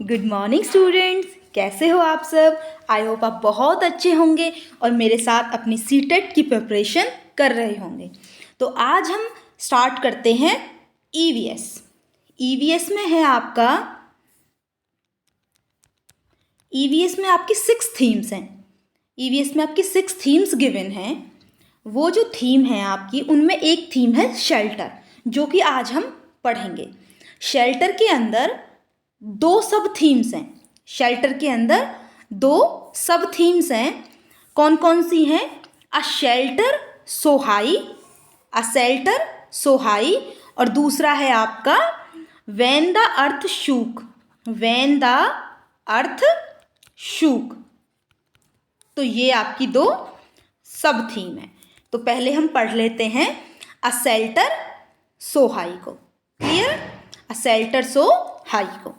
Good morning students, कैसे हो आप सब। आई होप आप बहुत अच्छे होंगे और मेरे साथ अपनी सीटेट की प्रिपरेशन कर रहे होंगे। तो आज हम स्टार्ट करते हैं ईवीएस। ईवीएस में है आपका, ईवीएस में आपकी 6 थीम्स हैं। ईवीएस में आपकी 6 थीम्स गिवन हैं। वो जो थीम है आपकी, उनमें एक थीम है शेल्टर, जो कि आज हम पढ़ेंगे। शेल्टर के अंदर 2 सब थीम्स हैं। शेल्टर के अंदर 2 सब थीम्स हैं। कौन कौन सी हैं? A shelter so high, a shelter so high, और दूसरा है आपका when the earth shook, when the earth shook. तो ये आपकी 2 सब थीम है। तो पहले हम पढ़ लेते हैं अ शेल्टर सो हाई को। Clear? A shelter so high को।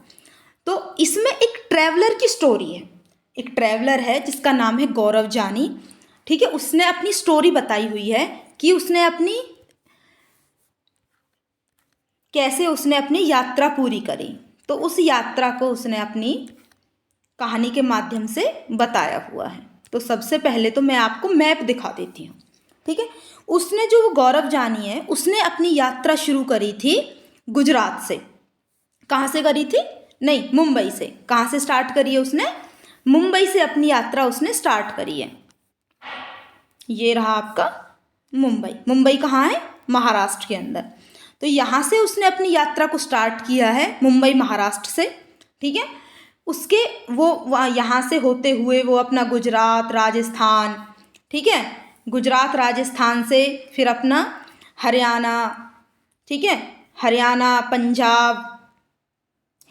तो इसमें एक ट्रैवलर की स्टोरी है। एक ट्रैवलर है जिसका नाम है गौरव जानी। ठीक है, उसने अपनी स्टोरी बताई हुई है कि उसने अपनी कैसे उसने अपनी यात्रा पूरी करी। तो उस यात्रा को उसने अपनी कहानी के माध्यम से बताया हुआ है। तो सबसे पहले तो मैं आपको मैप दिखा देती हूँ। ठीक है, उसने जो गौरव जानी है, उसने अपनी यात्रा शुरू करी थी गुजरात से। कहाँ से करी थी? नहीं, मुंबई से। कहाँ से स्टार्ट करी है उसने? मुंबई से अपनी यात्रा उसने स्टार्ट करी है। ये रहा आपका मुंबई। मुंबई कहाँ है? महाराष्ट्र के अंदर। तो यहाँ से उसने अपनी यात्रा को स्टार्ट किया है, मुंबई महाराष्ट्र से। ठीक है, उसके वो यहाँ से होते हुए वो अपना गुजरात, राजस्थान, ठीक है, गुजरात राजस्थान से फिर अपना हरियाणा, ठीक है, हरियाणा, पंजाब,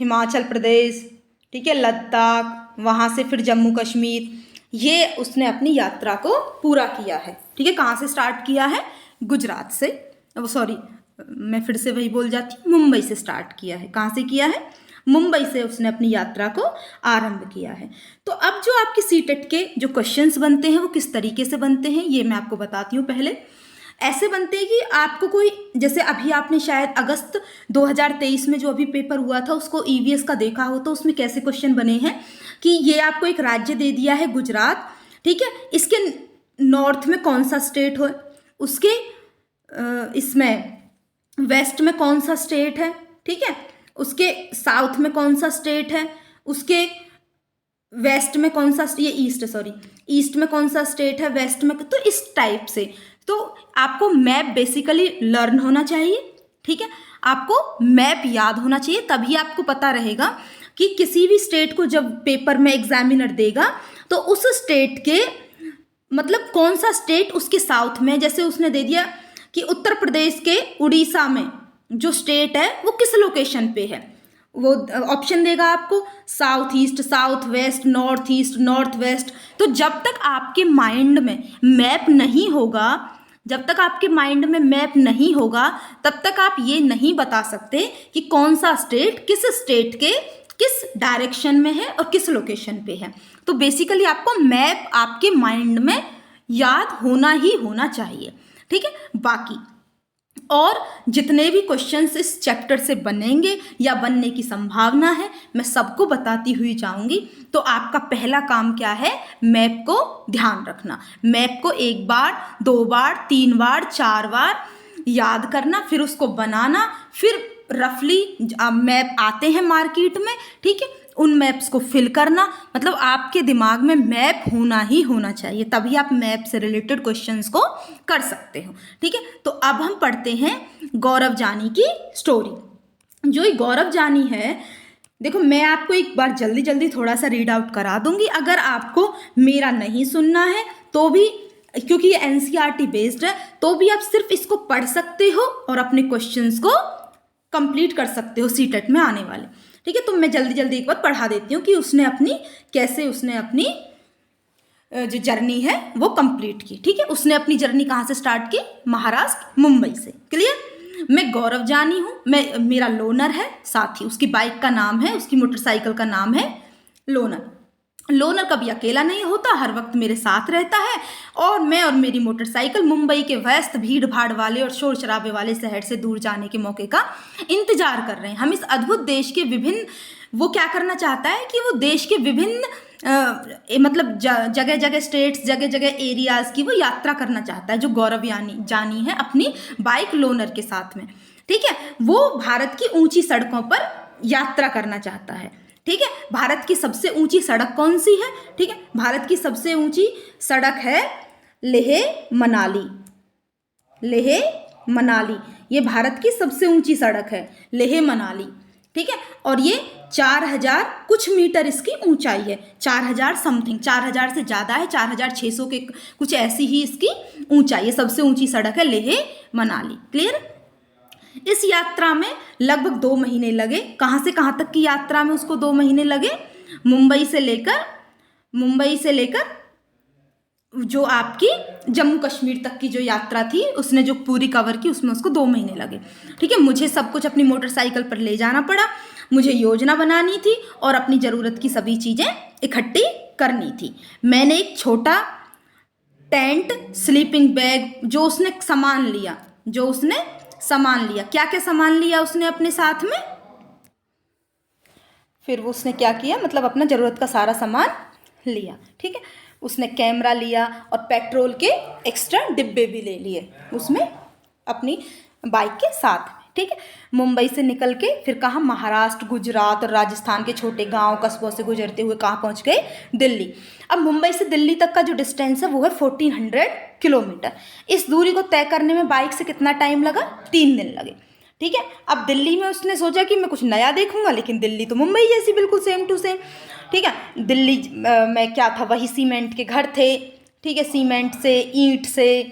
हिमाचल प्रदेश, ठीक है, लद्दाख, वहाँ से फिर जम्मू कश्मीर, ये उसने अपनी यात्रा को पूरा किया है। ठीक है, कहाँ से स्टार्ट किया है? गुजरात से। अब सॉरी, मैं फिर से वही बोल जाती हूँ, मुंबई से स्टार्ट किया है। कहाँ से किया है? मुंबई से उसने अपनी यात्रा को आरंभ किया है। तो अब जो आपके सीटेट के जो क्वेश्चंस बनते हैं वो किस तरीके से बनते हैं ये मैं आपको बताती हूँ। पहले ऐसे बनते हैं कि आपको कोई, जैसे अभी आपने शायद अगस्त 2023 में जो अभी पेपर हुआ था उसको ईवीएस का देखा हो, तो उसमें कैसे क्वेश्चन बने हैं कि ये आपको एक राज्य दे दिया है गुजरात, ठीक है, इसके नॉर्थ में कौन सा स्टेट हो, उसके इसमें वेस्ट में कौन सा स्टेट है, ठीक है, उसके साउथ में कौन सा स्टेट है, उसके वेस्ट में कौन सा, ये ईस्ट, सॉरी, ईस्ट में कौन सा स्टेट है, वेस्ट में। तो इस टाइप से तो आपको मैप बेसिकली लर्न होना चाहिए। ठीक है, आपको मैप याद होना चाहिए, तभी आपको पता रहेगा कि किसी भी स्टेट को जब पेपर में एग्जामिनर देगा तो उस स्टेट के मतलब कौन सा स्टेट उसके साउथ में, जैसे उसने दे दिया कि उत्तर प्रदेश के उड़ीसा में जो स्टेट है वो किस लोकेशन पे है, वो ऑप्शन देगा आपको south east, south west, north east, north west. तो जब तक आपके माइंड में मैप नहीं होगा, जब तक आपके माइंड में मैप नहीं होगा, तब तक आप ये नहीं बता सकते कि कौन सा स्टेट किस स्टेट के किस डायरेक्शन में है और किस लोकेशन पे है। तो बेसिकली आपको मैप आपके माइंड में याद होना ही होना चाहिए। ठीक है, बाकी और जितने भी क्वेश्चंस इस चैप्टर से बनेंगे या बनने की संभावना है, मैं सबको बताती हुई जाऊंगी। तो आपका पहला काम क्या है? मैप को ध्यान रखना। मैप को 1 बार, 2 बार, 3 बार, 4 बार याद करना, फिर उसको बनाना, फिर रफली मैप आते हैं मार्केट में, ठीक है, उन मैप्स को फिल करना। मतलब आपके दिमाग में मैप होना ही होना चाहिए, तभी आप मैप से रिलेटेड क्वेश्चंस को कर सकते हो। ठीक है, तो अब हम पढ़ते हैं गौरव जानी की स्टोरी। जो ये गौरव जानी है, देखो मैं आपको एक बार जल्दी जल्दी थोड़ा सा रीड आउट करा दूंगी। अगर आपको मेरा नहीं सुनना है तो भी, क्योंकि ये एनसीईआरटी बेस्ड है, तो भी आप सिर्फ इसको पढ़ सकते हो और अपने क्वेश्चंस को कंप्लीट कर सकते हो सीटेट में आने वाले। ठीक है, तो मैं जल्दी जल्दी एक बार पढ़ा देती हूँ कि उसने अपनी कैसे उसने अपनी जो जर्नी है वो कंप्लीट की। ठीक है, उसने अपनी जर्नी कहाँ से स्टार्ट की? महाराष्ट्र, मुंबई से। क्लियर? मैं गौरव जानी हूँ, मेरा लोनर है साथी, उसकी बाइक का नाम है, उसकी मोटरसाइकिल का नाम है लोनर। लोनर कभी अकेला नहीं होता, हर वक्त मेरे साथ रहता है, और मैं और मेरी मोटरसाइकिल मुंबई के व्यस्त भीड़ भाड़ वाले और शोर शराबे वाले शहर से दूर जाने के मौके का इंतजार कर रहे हैं। हम इस अद्भुत देश के विभिन्न वो क्या करना चाहता है कि वो देश के विभिन्न मतलब जगह जगह स्टेट्स, जगह जगह एरियाज़ की वो यात्रा करना चाहता है, जो गौरव जानी है अपनी बाइक लोनर के साथ में। ठीक है, वो भारत की ऊंची सड़कों पर यात्रा करना चाहता है। ठीक है, भारत की सबसे ऊंची सड़क कौन सी है? ठीक है, भारत की सबसे ऊंची सड़क है लेह मनाली। लेह मनाली, ये भारत की सबसे ऊंची सड़क है, लेह मनाली। ठीक है, और ये 4000 कुछ मीटर इसकी ऊंचाई है, 4000 समथिंग, 4000 से ज़्यादा है, 4600 के कुछ ऐसी ही इसकी ऊंचाई है। सबसे ऊंची सड़क है लेह मनाली। क्लियर? इस यात्रा में लगभग 2 महीने लगे। कहाँ से कहाँ तक की यात्रा में उसको 2 महीने लगे? मुंबई से लेकर जो आपकी जम्मू कश्मीर तक की जो यात्रा थी उसने जो पूरी कवर की, उसमें उसको 2 महीने लगे। ठीक है, मुझे सब कुछ अपनी मोटरसाइकिल पर ले जाना पड़ा, मुझे योजना बनानी थी और अपनी ज़रूरत की सभी चीज़ें इकट्ठी करनी थी। मैंने एक छोटा टेंट, स्लीपिंग बैग, जो उसने सामान लिया, क्या क्या सामान लिया उसने अपने साथ में, फिर वो उसने क्या किया, मतलब अपना ज़रूरत का सारा सामान लिया। ठीक है, उसने कैमरा लिया और पेट्रोल के एक्स्ट्रा डिब्बे भी ले लिए उसमें अपनी बाइक के साथ। ठीक है, मुंबई से निकल के फिर कहाँ, महाराष्ट्र, गुजरात और राजस्थान के छोटे गांव कस्बों से गुजरते हुए कहाँ पहुंच गए? दिल्ली। अब मुंबई से दिल्ली तक का जो डिस्टेंस है वो है 1400 किलोमीटर। इस दूरी को तय करने में बाइक से कितना टाइम लगा? 3 दिन लगे। ठीक है, अब दिल्ली में उसने सोचा कि मैं कुछ नया देखूंगा, लेकिन दिल्ली तो मुंबई जैसी बिल्कुल सेम टू सेम। ठीक है, दिल्ली में क्या था, वही सीमेंट के घर थे। ठीक है, सीमेंट से, ईंट से,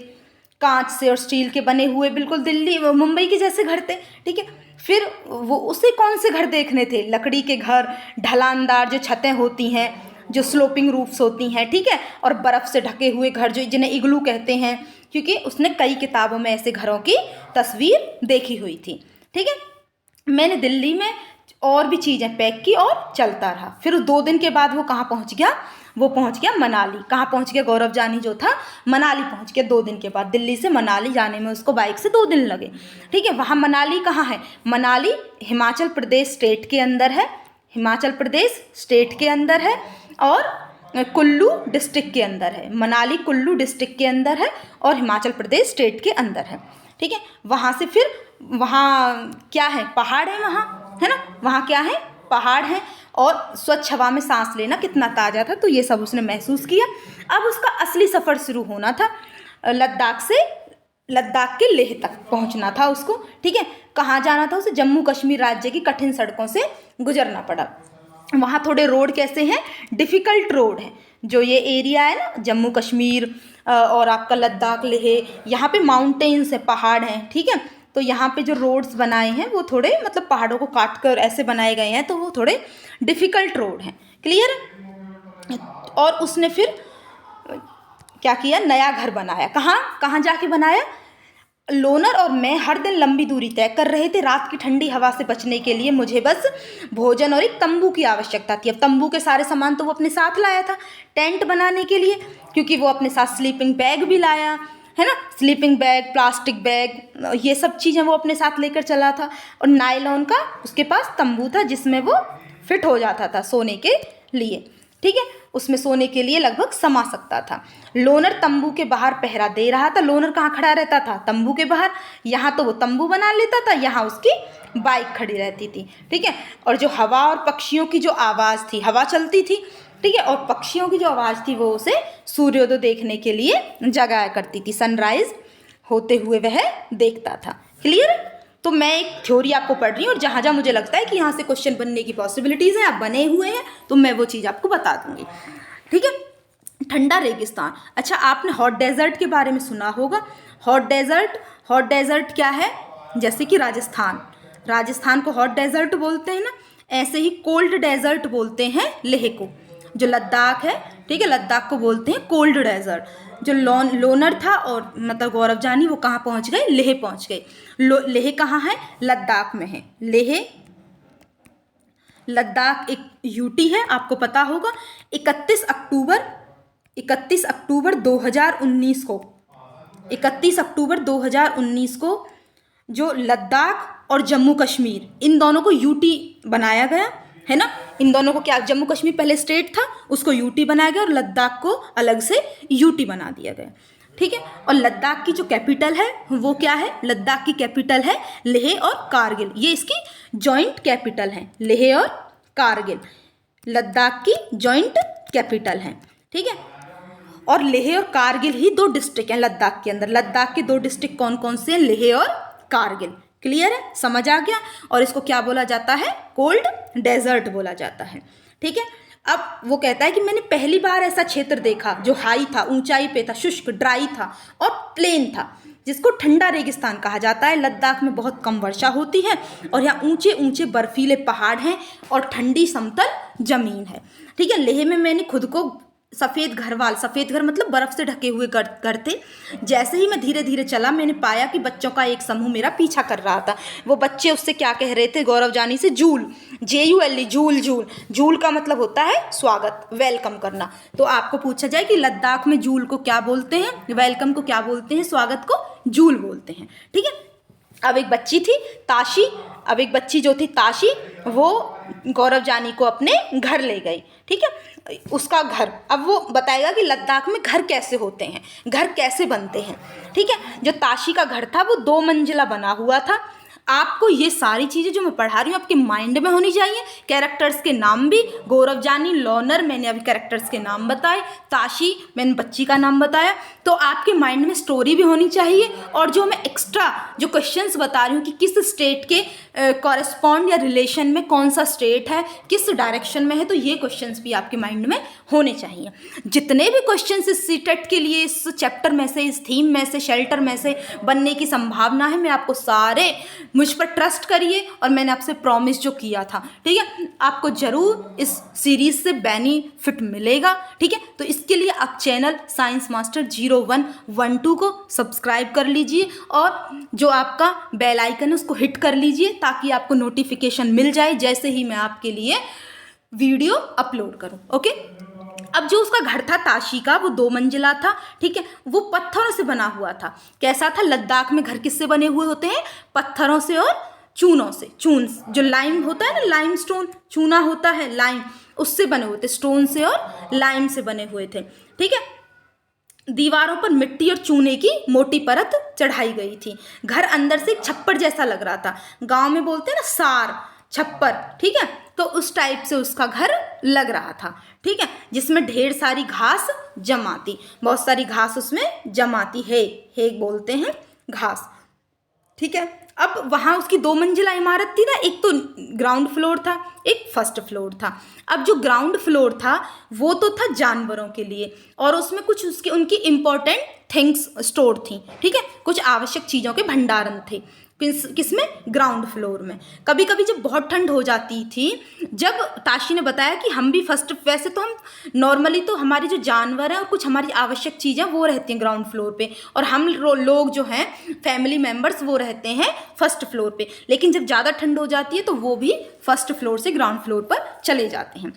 कांच से और स्टील के बने हुए बिल्कुल दिल्ली मुंबई के जैसे घर थे। ठीक है, फिर वो उसे कौन से घर देखने थे? लकड़ी के घर, ढलानदार जो छतें होती हैं, जो स्लोपिंग रूफ्स होती हैं। ठीक है, और बर्फ़ से ढके हुए घर, जो जिन्हें इग्लू कहते हैं, क्योंकि उसने कई किताबों में ऐसे घरों की तस्वीर देखी हुई थी। ठीक है, मैंने दिल्ली में और भी चीज़ें पैक की और चलता रहा। फिर 2 दिन के बाद वो कहाँ पहुँच गया? वो पहुँच गया मनाली। कहाँ पहुँच गया गौरव जानी जो था? मनाली पहुँच गया 2 दिन के बाद। दिल्ली से मनाली जाने में उसको बाइक से 2 दिन लगे। ठीक है, वहाँ मनाली कहाँ है? मनाली हिमाचल प्रदेश स्टेट के अंदर है, हिमाचल प्रदेश स्टेट के अंदर है और कुल्लू डिस्ट्रिक्ट के अंदर है। मनाली कुल्लू डिस्ट्रिक्ट के अंदर है और हिमाचल प्रदेश स्टेट के अंदर है। ठीक है, वहाँ से फिर वहाँ क्या है? पहाड़ है वहाँ, है ना? वहाँ क्या है? पहाड़ है और स्वच्छ हवा में सांस लेना कितना ताज़ा था, तो ये सब उसने महसूस किया। अब उसका असली सफ़र शुरू होना था। लद्दाख के लेह तक पहुँचना था उसको। ठीक है, कहाँ जाना था उसे? जम्मू कश्मीर राज्य की कठिन सड़कों से गुजरना पड़ा। वहाँ थोड़े रोड कैसे हैं? डिफ़िकल्ट रोड हैं। जो ये एरिया है ना, जम्मू कश्मीर और आपका लद्दाख, लेह, यहाँ पे माउंटेन्स है, पहाड़ हैं। ठीक है, तो यहाँ पे जो रोड्स बनाए हैं वो थोड़े मतलब पहाड़ों को काट कर ऐसे बनाए गए हैं, तो वो थोड़े डिफ़िकल्ट रोड हैं। क्लियर? और उसने फिर क्या किया? नया घर बनाया। कहाँ जाके बनाया? लोनर और मैं हर दिन लंबी दूरी तय कर रहे थे। रात की ठंडी हवा से बचने के लिए मुझे बस भोजन और एक तंबू की आवश्यकता थी। अब तंबू के सारे सामान तो वो अपने साथ लाया था टेंट बनाने के लिए, क्योंकि वो अपने साथ स्लीपिंग बैग भी लाया है ना, स्लीपिंग बैग, प्लास्टिक बैग, ये सब चीज़ें वो अपने साथ लेकर चला था। और नायलॉन का उसके पास तंबू था जिसमें वो फिट हो जाता था सोने के लिए। ठीक है, उसमें सोने के लिए लगभग समा सकता था। लोनर तंबू के बाहर पहरा दे रहा था। लोनर कहाँ खड़ा रहता था? तंबू के बाहर। यहाँ तो वो तंबू बना लेता था, यहाँ उसकी बाइक खड़ी रहती थी। ठीक है, और जो हवा और पक्षियों की जो आवाज़ थी, हवा चलती थी, ठीक है, और पक्षियों की जो आवाज़ थी वो उसे सूर्योदय देखने के लिए जगाया करती थी। सनराइज होते हुए वह देखता था। क्लियर? तो मैं एक थ्योरी आपको पढ़ रही हूँ और जहाँ जहाँ मुझे लगता है कि यहाँ से क्वेश्चन बनने की पॉसिबिलिटीज़ हैं, आप बने हुए हैं, तो मैं वो चीज़ आपको बता दूँगी। ठीक है, ठंडा रेगिस्तान। अच्छा, आपने हॉट डेजर्ट के बारे में सुना होगा। हॉट डेजर्ट क्या है? जैसे कि राजस्थान को हॉट डेजर्ट बोलते हैं ना, ऐसे ही कोल्ड डेजर्ट बोलते हैं लेह को। जो लद्दाख है, ठीक है, लद्दाख को बोलते हैं कोल्ड डेजर्ट। जो लोनर था और मतलब गौरव जानी, वो कहाँ पहुँच गए? लेह पहुँच गए। लेह कहाँ है? लद्दाख में है। लद्दाख एक यूटी है, आपको पता होगा। 31 अक्टूबर 2019 को 31 अक्टूबर 2019 को जो लद्दाख और जम्मू कश्मीर, इन दोनों को यूटी बनाया गया है ना। इन दोनों को क्या, जम्मू कश्मीर पहले स्टेट था, उसको यूटी बनाया गया और लद्दाख को अलग से यूटी बना दिया गया, ठीक है। और लद्दाख की जो कैपिटल है वो क्या है, लद्दाख की कैपिटल है लेह और कारगिल, ये इसकी जॉइंट कैपिटल है, लेह और कारगिल लद्दाख की जॉइंट कैपिटल है, ठीक है। और लेह और कारगिल ही दो डिस्ट्रिक्ट हैं लद्दाख के अंदर। लद्दाख के दो डिस्ट्रिक्ट कौन कौन से हैं, लेह और कारगिल। क्लियर है, समझ आ गया। और इसको क्या बोला जाता है, कोल्ड डेजर्ट बोला जाता है, ठीक है। अब वो कहता है कि मैंने पहली बार ऐसा क्षेत्र देखा जो हाई था, ऊंचाई पे था, शुष्क ड्राई था और प्लेन था, जिसको ठंडा रेगिस्तान कहा जाता है। लद्दाख में बहुत कम वर्षा होती है और यहाँ ऊंचे ऊंचे बर्फीले पहाड़ हैं और ठंडी समतल जमीन है, ठीक है। लेह में मैंने खुद को सफ़ेद घर मतलब बर्फ़ से ढके हुए घर थे। जैसे ही मैं धीरे धीरे चला, मैंने पाया कि बच्चों का एक समूह मेरा पीछा कर रहा था। वो बच्चे उससे क्या कह रहे थे, गौरव जानी से, joule, JULE, joule. Joule joule का मतलब होता है स्वागत, वेलकम करना। तो आपको पूछा जाए कि लद्दाख में जूल को क्या बोलते हैं, वेलकम को क्या बोलते हैं, स्वागत को जूल बोलते हैं, ठीक है। अब एक बच्ची थी ताशी, अब एक बच्ची जो थी ताशी, वो गौरव जानी को अपने घर ले गई, ठीक है। उसका घर, अब वो बताएगा कि लद्दाख में घर कैसे होते हैं, घर कैसे बनते हैं, ठीक है। जो ताशी का घर था वो 2 मंजिला बना हुआ था। आपको ये सारी चीज़ें जो मैं पढ़ा रही हूँ आपके माइंड में होनी चाहिए। कैरेक्टर्स के नाम भी, गौरव जानी, लॉनर, मैंने अभी कैरेक्टर्स के नाम बताए, ताशी मैंने बच्ची का नाम बताया। तो आपके माइंड में स्टोरी भी होनी चाहिए। और जो मैं एक्स्ट्रा जो क्वेश्चंस बता रही हूँ कि किस स्टेट के कॉरेस्पॉन्ड या रिलेशन में कौन सा स्टेट है, किस डायरेक्शन में है, तो ये क्वेश्चंस भी आपके माइंड में होने चाहिए। जितने भी क्वेश्चंस इस सीटेट के लिए, इस चैप्टर में से, इस थीम में से, शेल्टर में से बनने की संभावना है, मैं आपको सारे, मुझ पर ट्रस्ट करिए और मैंने आपसे प्रॉमिस जो किया था, ठीक है, आपको ज़रूर इस सीरीज़ से बेनिफिट मिलेगा, ठीक है। तो इसके लिए आप चैनल साइंस मास्टर 0112 को सब्सक्राइब कर लीजिए और जो आपका बेल आइकन है उसको हिट कर लीजिए ताकि आपको नोटिफिकेशन मिल जाए जैसे ही मैं आपके लिए वीडियो अपलोड करूं, ओके। अब जो उसका घर था ताशी का, वो 2 मंजिला था, ठीक है। वो पत्थरों से बना हुआ था। कैसा था, लद्दाख में घर किससे बने हुए होते हैं, पत्थरों से और चूनों से। चून जो लाइम होता है ना, लाइम स्टोन, चूना होता है लाइम, उससे बने हुए थे, स्टोन से और लाइम से बने हुए थे, ठीक है। दीवारों पर मिट्टी और चूने की मोटी परत चढ़ाई गई थी। घर अंदर से एक छप्पर जैसा लग रहा था, गांव में बोलते हैं ना सार, छप्पर, ठीक है। तो उस टाइप से उसका घर लग रहा था, ठीक है, जिसमें ढेर सारी घास जमा थी, बहुत सारी घास उसमें जमा थी, है बोलते हैं घास, ठीक है। अब वहाँ उसकी 2 मंजिला इमारत थी ना, एक तो ग्राउंड फ्लोर था, एक फर्स्ट फ्लोर था। अब जो ग्राउंड फ्लोर था वो तो था जानवरों के लिए और उसमें कुछ उसके उनकी इम्पोर्टेंट थिंग्स स्टोर थी, ठीक है, कुछ आवश्यक चीज़ों के भंडारण थे। किसमें, ग्राउंड फ्लोर में। कभी कभी जब बहुत ठंड हो जाती थी, जब ताशी ने बताया कि हम भी वैसे तो हम नॉर्मली तो हमारे जो जानवर हैं और कुछ हमारी आवश्यक चीज़ें वो रहती हैं ग्राउंड फ्लोर पे और हम लोग जो हैं फैमिली मेम्बर्स वो रहते हैं फर्स्ट फ्लोर पे, लेकिन जब ज़्यादा ठंड हो जाती है तो वो भी फर्स्ट फ्लोर से ग्राउंड फ्लोर पर चले जाते हैं।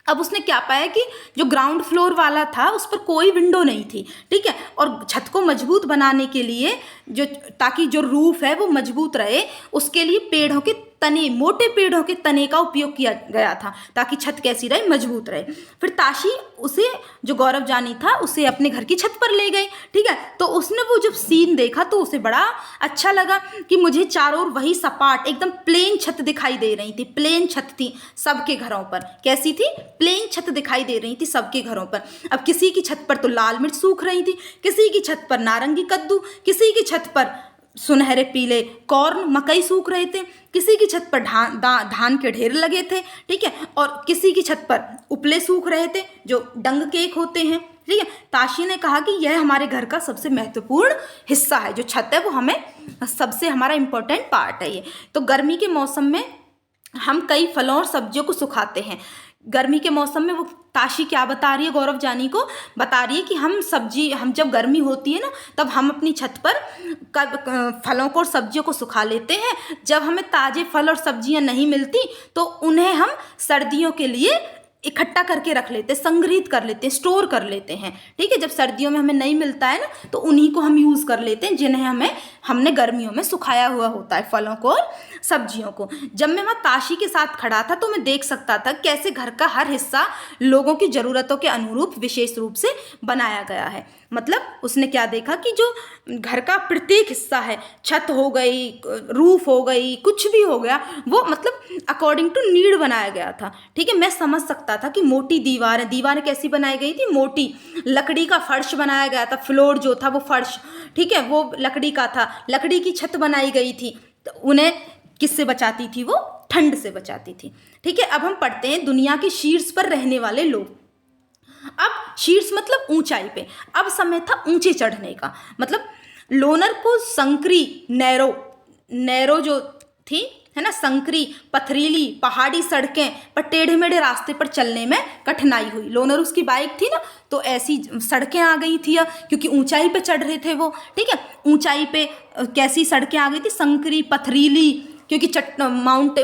अब उसने क्या पाया कि जो ग्राउंड फ्लोर वाला था उस पर कोई विंडो नहीं थी, ठीक है। और छत को मजबूत बनाने के लिए जो, ताकि जो रूफ है वो मजबूत रहे, उसके लिए पेड़ों के तने, मोटे पेड़ों के तने का उपयोग किया गया था ताकि छत कैसी रहे, मजबूत रहे। फिर ताशी उसे, जो गौरव जानी था, उसे अपने घर की छत पर ले गई, ठीक है। तो उसने वो जब सीन देखा तो उसे बड़ा अच्छा लगा कि मुझे चारों ओर वही सपाट एकदम प्लेन छत दिखाई दे रही थी। प्लेन छत थी सबके घरों पर, कैसी थी, प्लेन छत दिखाई दे रही थी सबके घरों पर। अब किसी की छत पर तो लाल मिर्च सूख रही थी, किसी की छत पर नारंगी कद्दू, किसी की छत पर सुनहरे पीले कॉर्न मकई सूख रहे थे, किसी की छत पर धान के ढेर लगे थे, ठीक है, और किसी की छत पर उपले सूख रहे थे जो डंग केक होते हैं, ठीक है। ताशी ने कहा कि यह हमारे घर का सबसे महत्वपूर्ण हिस्सा है, जो छत है वो हमें सबसे, हमारा इम्पोर्टेंट पार्ट है ये। तो गर्मी के मौसम में हम कई फलों और सब्जियों को सुखाते हैं। गर्मी के मौसम में वो ताशी क्या बता रही है, गौरव जानी को बता रही है कि हम जब गर्मी होती है ना तब हम अपनी छत पर फलों को और सब्जियों को सुखा लेते हैं। जब हमें ताज़े फल और सब्जियां नहीं मिलती तो उन्हें हम सर्दियों के लिए इकट्ठा करके रख लेते, संग्रहित कर लेते, स्टोर कर लेते हैं। ठीक है, जब सर्दियों में हमें नहीं मिलता है ना, तो उन्हीं को हम यूज़ कर लेते हैं, जिन्हें हमने गर्मियों में सुखाया हुआ होता है, फलों को और सब्जियों को। जब मैं वहाँ ताशी के साथ खड़ा था तो मैं देख सकता था कैसे घर का हर हिस्सा लोगों की ज़रूरतों के अनुरूप विशेष रूप से बनाया गया है। मतलब उसने क्या देखा कि जो घर का प्रत्येक हिस्सा है, छत हो गई, रूफ हो गई, कुछ भी हो गया, वो मतलब अकॉर्डिंग टू नीड बनाया गया था। ठीक है, मैं समझ सकता था कि मोटी दीवारें कैसी बनाई गई थी, मोटी लकड़ी का फर्श बनाया गया था, फ्लोर जो था वो फर्श, ठीक है, वो लकड़ी का था, लकड़ी की छत बनाई गई थी। तो उन्हें किससे बचाती थी? वो ठंड से बचाती थी। ठीक है, अब हम पढ़ते हैं दुनिया के शीर्ष पर रहने वाले लोग। अब शीर्ष मतलब ऊंचाई पे, अब समय था ऊंचे चढ़ने का। मतलब लोनर को संकरी नैरो जो थी, है ना, संकरी पथरीली पहाड़ी सड़कें पर टेढ़े मेढ़े रास्ते पर चलने में कठिनाई हुई। लोनर उसकी बाइक थी ना, तो ऐसी सड़कें आ गई थी क्योंकि ऊंचाई पे चढ़ रहे थे वो। ठीक है, ऊंचाई पे कैसी सड़कें आ गई थी? संकरी पथरीली, क्योंकि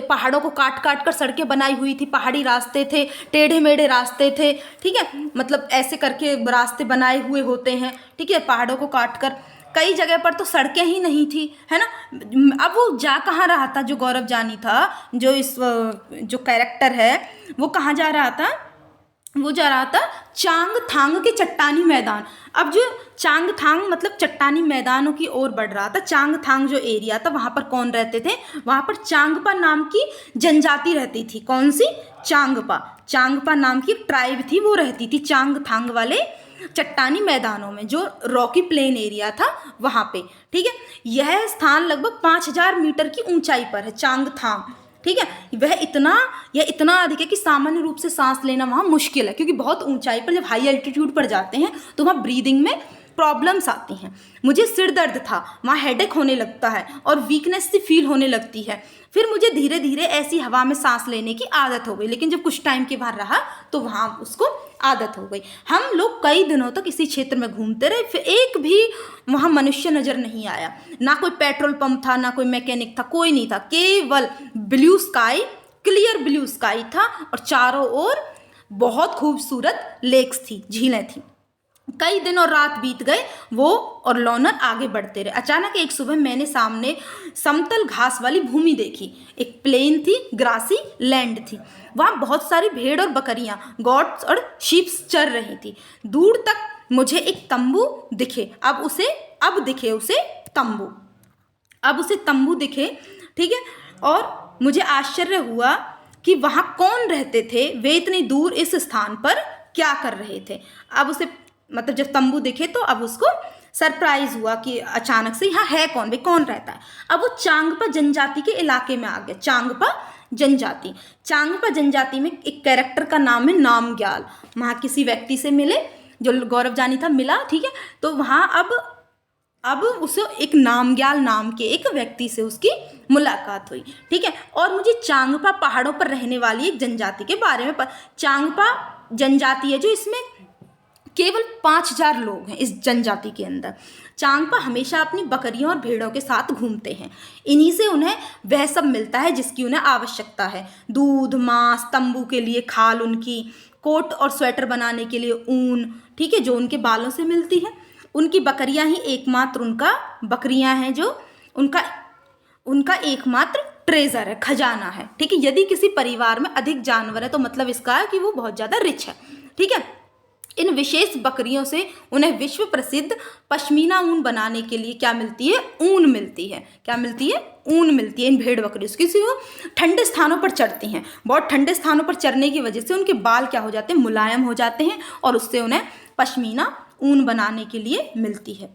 पहाड़ों को काट काट कर सड़कें बनाई हुई थी, पहाड़ी रास्ते थे, टेढ़े मेढ़े रास्ते थे। ठीक है, मतलब ऐसे करके रास्ते बनाए हुए होते हैं। ठीक है, पहाड़ों को काट कर। कई जगह पर तो सड़कें ही नहीं थी, है ना। अब वो जा कहाँ रहा था? जो गौरव जानी था, जो कैरेक्टर है, वो कहाँ जा रहा था? वो जा रहा था चांगथांग के चट्टानी मैदान। अब जो चांगथांग मतलब चट्टानी मैदानों की ओर बढ़ रहा था। चांगथांग जो एरिया था, वहाँ पर कौन रहते थे? वहाँ पर चांगपा नाम की जनजाति रहती थी। कौन सी? चांगपा नाम की एक ट्राइब थी, वो रहती थी चांगथांग वाले चट्टानी मैदानों में, जो रॉकी प्लेन एरिया था वहाँ पे। ठीक है, यह स्थान लगभग 5000 मीटर की ऊंचाई पर है, चांगथांग। ठीक है, यह इतना अधिक है कि सामान्य रूप से सांस लेना वहाँ मुश्किल है, क्योंकि बहुत ऊंचाई पर जब हाई एल्टीट्यूड पर जाते हैं तो वहाँ ब्रीदिंग में प्रॉब्लम्स आती हैं। मुझे सिर दर्द था, वहाँ हेडेक होने लगता है और वीकनेस सी फील होने लगती है। फिर मुझे धीरे धीरे ऐसी हवा में सांस लेने की आदत हो गई, लेकिन जब कुछ टाइम के बाद रहा तो वहाँ उसको आदत हो गई। हम लोग कई दिनों तक इसी क्षेत्र में घूमते रहे, फिर एक भी वहाँ मनुष्य नजर नहीं आया। ना कोई पेट्रोल पंप था, ना कोई मैकेनिक था, कोई नहीं था। केवल blue sky, clear blue sky था और चारों ओर बहुत खूबसूरत लेक्स थी, झीलें थी। कई दिन और रात बीत गए, वो और लोनर आगे बढ़ते रहे। अचानक एक सुबह मैंने सामने समतल घास वाली भूमि देखी। एक प्लेन थी, ग्रासी लैंड थी। वहाँ बहुत सारी भेड़ और बकरियां, गॉट्स और शीप्स चर रही थी। दूर तक मुझे एक तंबू दिखे। अब उसे तंबू दिखे। ठीक है, और मुझे आश्चर्य हुआ कि वहाँ कौन रहते थे, वे इतनी दूर इस स्थान पर क्या कर रहे थे। अब उसे मतलब जब तंबू दिखे तो अब उसको सरप्राइज हुआ कि अचानक से यहाँ है कौन, भाई कौन रहता है। अब वो चांगपा जनजाति के इलाके में आ गया। चांगपा जनजाति में एक कैरेक्टर का नाम है नामग्याल। वहाँ किसी व्यक्ति से मिले, जो गौरव जानी था, मिला। ठीक है, तो वहाँ अब उसे एक नामग्याल नाम के एक व्यक्ति से उसकी मुलाकात हुई। ठीक है, और मुझे चांगपा पहाड़ों पर रहने वाली एक जनजाति के बारे में चांगपा जनजाति है जो इसमें केवल 5000 लोग हैं। इस जनजाति के अंदर चांगपा हमेशा अपनी बकरियों और भेड़ों के साथ घूमते हैं। इन्हीं से उन्हें वह सब मिलता है जिसकी उन्हें आवश्यकता है। दूध, मांस, तंबू के लिए खाल, उनकी कोट और स्वेटर बनाने के लिए ऊन, ठीक है, जो उनके बालों से मिलती है। उनकी बकरियां ही एकमात्र बकरियां हैं जो उनका एकमात्र ट्रेजर है, खजाना है। ठीक है, यदि किसी परिवार में अधिक जानवर है तो मतलब इसका है कि वो बहुत ज़्यादा रिच है। ठीक है, इन विशेष बकरियों से उन्हें विश्व प्रसिद्ध पश्मीना ऊन बनाने के लिए क्या मिलती है? ऊन मिलती है। क्या मिलती है? ऊन मिलती है इन भेड़ बकरियों से। किसी वो ठंडे स्थानों पर चरती हैं। बहुत ठंडे स्थानों पर चरने की वजह से उनके बाल क्या हो जाते हैं? मुलायम हो जाते हैं और उससे उन्हें पश्मीना ऊन बनाने के लिए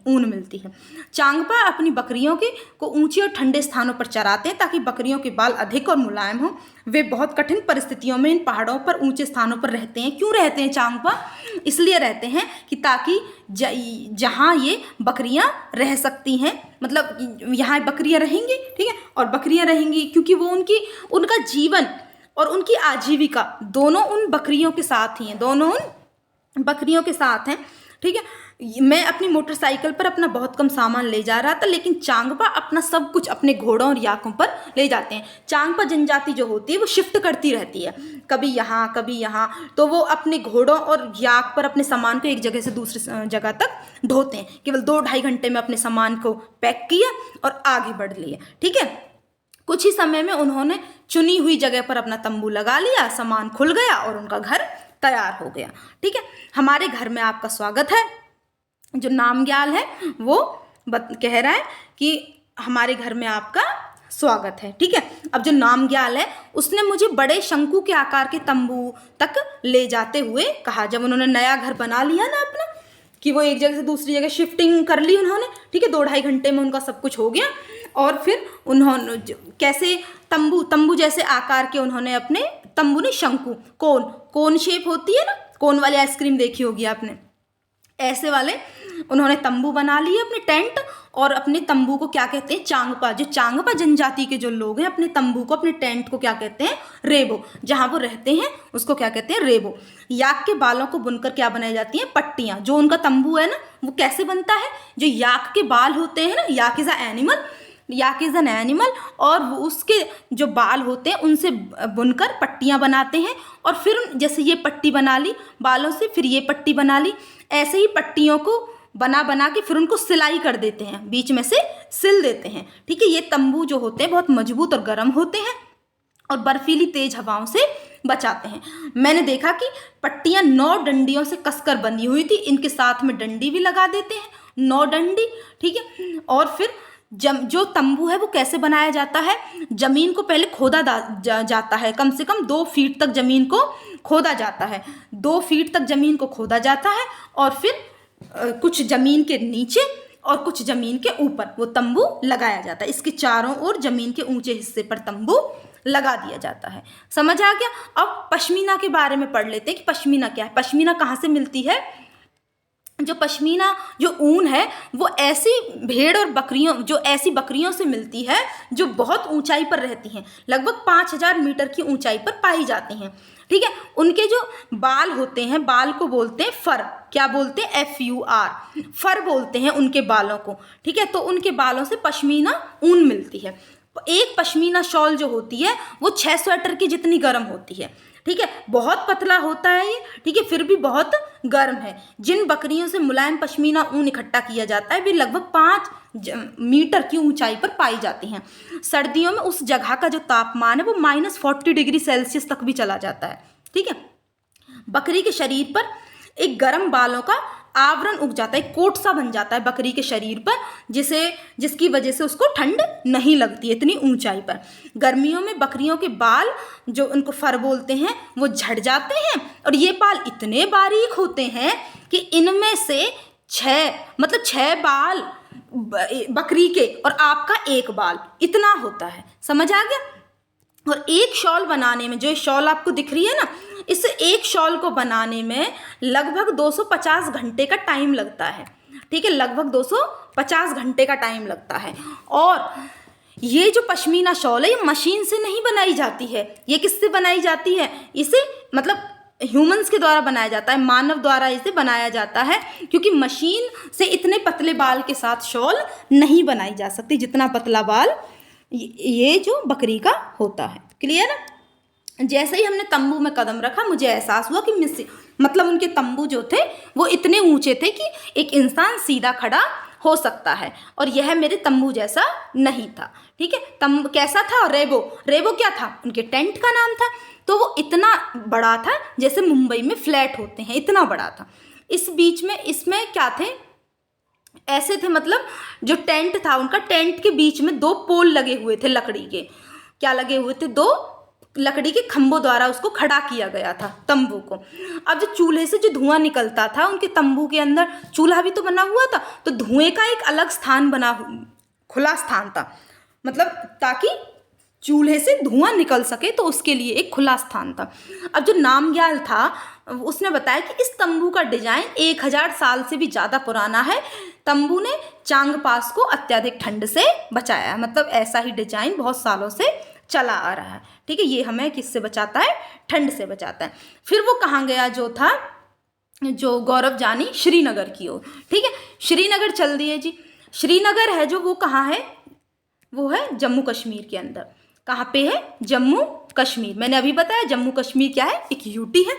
ऊन मिलती है। चांगपा अपनी बकरियों को ऊंचे और ठंडे स्थानों पर चराते हैं ताकि बकरियों के बाल अधिक और मुलायम हो। वे बहुत कठिन परिस्थितियों में इन पहाड़ों पर ऊंचे स्थानों पर रहते हैं। क्यों रहते हैं चांगपा? इसलिए रहते हैं कि ताकि जहाँ ये बकरियाँ रह सकती हैं, मतलब यहाँ बकरियाँ रहेंगी। ठीक है, और बकरियाँ रहेंगी क्योंकि वो उनका जीवन और उनकी आजीविका दोनों उन बकरियों के साथ ही हैं, दोनों उन बकरियों के साथ हैं। ठीक है। मैं अपनी मोटरसाइकिल पर अपना बहुत कम सामान ले जा रहा था, लेकिन चांगपा अपना सब कुछ अपने घोड़ों और याकों पर ले जाते हैं। चांगपा जनजाति जो होती है वो शिफ्ट करती रहती है, कभी यहाँ कभी यहाँ, तो वो अपने घोड़ों और याक पर अपने सामान को एक जगह से दूसरी जगह तक ढोते हैं। केवल 2-2.5 घंटे में अपने सामान को पैक किया और आगे बढ़ लिए। ठीक है, कुछ ही समय में उन्होंने चुनी हुई जगह पर अपना तंबू लगा लिया, सामान खुल गया और उनका घर तैयार हो गया। ठीक है, हमारे घर में आपका स्वागत है। जो नामग्याल है वो कह रहा है कि हमारे घर में आपका स्वागत है। ठीक है, अब जो नामग्याल है उसने मुझे बड़े शंकु के आकार के तंबू तक ले जाते हुए कहा। जब उन्होंने नया घर बना लिया ना अपना, कि वो एक जगह से दूसरी जगह शिफ्टिंग कर ली उन्होंने, ठीक है, 2-2.5 घंटे में उनका सब कुछ हो गया। और फिर उन्होंने कैसे तंबू जैसे आकार के उन्होंने अपने तंबू ने शंकु, कोन शेप होती है ना, कोन वाली आइसक्रीम देखी होगी आपने, ऐसे वाले उन्होंने तंबू बना लिए अपने टेंट। और अपने तंबू को क्या कहते हैं, चांगपा। जो चांगपा जनजाति के जो लोग हैं अपने तंबू को, अपने टेंट को क्या कहते हैं, रेबो। जहाँ वो रहते हैं उसको क्या कहते हैं, रेबो। याक के बालों को बुनकर क्या बनाई जाती हैं, पट्टियाँ। जो उनका तंबू है ना वो कैसे बनता है, जो याक के बाल होते हैं ना, याक इज़ एन एनिमल, और वो उसके जो बाल होते हैं उनसे बुनकर पट्टियाँ बनाते हैं। और फिर जैसे ये पट्टी बना ली बालों से, फिर ये पट्टी बना ली, ऐसे ही पट्टियों को बना के फिर उनको सिलाई कर देते हैं, बीच में से सिल देते हैं। ठीक है, ये तंबू जो होते हैं बहुत मजबूत और गर्म होते हैं और बर्फीली तेज हवाओं से बचाते हैं। मैंने देखा कि पट्टियाँ 9 डंडियों से कसकर बंधी हुई थी, इनके साथ में डंडी भी लगा देते हैं, 9 डंडी। ठीक है, और फिर जो तंबू है वो कैसे बनाया जाता है, जमीन को पहले खोदा जाता है, कम से कम 2 फीट तक जमीन को खोदा जाता है, 2 फीट तक जमीन को खोदा जाता है। और फिर कुछ जमीन के नीचे और कुछ जमीन के ऊपर वो तंबू लगाया जाता है। इसके चारों ओर जमीन के ऊंचे हिस्से पर तंबू लगा दिया जाता है। समझ आ गया। अब पश्मीना के बारे में पढ़ लेते हैं कि पश्मीना क्या है, पश्मीना कहाँ से मिलती है। जो पश्मीना जो ऊन है वो ऐसी भेड़ और ऐसी बकरियों से मिलती है जो बहुत ऊंचाई पर रहती हैं, लगभग 5000 मीटर की ऊंचाई पर पाई जाती हैं। ठीक है, उनके जो बाल होते हैं, बाल को बोलते हैं फर। क्या बोलते हैं, FUR, फर बोलते हैं उनके बालों को। ठीक है, तो उनके बालों से पश्मीना ऊन मिलती है। एक पश्मीना शॉल जो होती है वो 6 स्वेटर की जितनी गर्म होती है। ठीक है, बहुत पतला होता है ये, ठीक है, फिर भी बहुत गर्म है। जिन बकरियों से मुलायम पश्मीना ऊन इकट्ठा किया जाता है वे लगभग 5 मीटर की ऊंचाई पर पाई जाती हैं। सर्दियों में उस जगह का जो तापमान है वो -40 डिग्री सेल्सियस तक भी चला जाता है। ठीक है, बकरी के शरीर पर एक गर्म बालों का आवरण उग जाता है, कोट सा बन जाता है बकरी के शरीर पर, जिसकी वजह से उसको ठंड नहीं लगती है इतनी ऊंचाई पर। गर्मियों में बकरियों के बाल, जो उनको फर बोलते हैं, वो झड़ जाते हैं और ये बाल इतने बारीक होते हैं कि इनमें से 6 बाल बकरी के और आपका 1 बाल, इतना होता है। समझ आ गया। और एक शॉल बनाने में, जो शॉल आपको दिख रही है ना, इस एक शॉल को बनाने में लगभग 250 घंटे का टाइम लगता है। ठीक है, लगभग 250 घंटे का टाइम लगता है। और ये जो पश्मीना शॉल है ये मशीन से नहीं बनाई जाती है। ये किससे बनाई जाती है, इसे मतलब ह्यूमंस के द्वारा बनाया जाता है, मानव द्वारा इसे बनाया जाता है, क्योंकि मशीन से इतने पतले बाल के साथ शॉल नहीं बनाई जा सकती जितना पतला बाल ये जो बकरी का होता है। क्लियर है। जैसे ही हमने तंबू में कदम रखा मुझे एहसास हुआ कि मतलब उनके तंबू जो थे वो इतने ऊंचे थे कि एक इंसान सीधा खड़ा हो सकता है, और यह मेरे तंबू जैसा नहीं था। ठीक है, तंबू कैसा था, रेबो क्या था, उनके टेंट का नाम था। तो वो इतना बड़ा था जैसे मुंबई में फ्लैट होते हैं, इतना बड़ा था। इस बीच में इसमें क्या थे, ऐसे थे, मतलब जो टेंट था उनका, टेंट के बीच में 2 पोल लगे हुए थे लकड़ी के। क्या लगे हुए थे, 2 लकड़ी के खंभों द्वारा उसको खड़ा किया गया था तंबू को। अब जो चूल्हे से जो धुआं निकलता था, उनके तंबू के अंदर चूल्हा भी तो बना हुआ था, तो धुएं का एक अलग स्थान खुला स्थान था, मतलब ताकि चूल्हे से धुआं निकल सके, तो उसके लिए एक खुला स्थान था। अब जो नामग्याल था उसने बताया कि इस तंबू का डिजाइन 1000 साल से भी ज़्यादा पुराना है। तंबू ने चांगपास को अत्यधिक ठंड से बचाया है, मतलब ऐसा ही डिजाइन बहुत सालों से चला आ रहा है। ठीक है, ये हमें किससे बचाता है, ठंड से बचाता है। फिर वो कहाँ गया, जो था जो गौरव जानी श्रीनगर की ओर। ठीक है, श्रीनगर चल दिए जी। श्रीनगर है जो वो कहाँ है, वो है जम्मू कश्मीर के अंदर। कहाँ पे है, जम्मू कश्मीर। मैंने अभी बताया जम्मू कश्मीर क्या है, एक यूटी है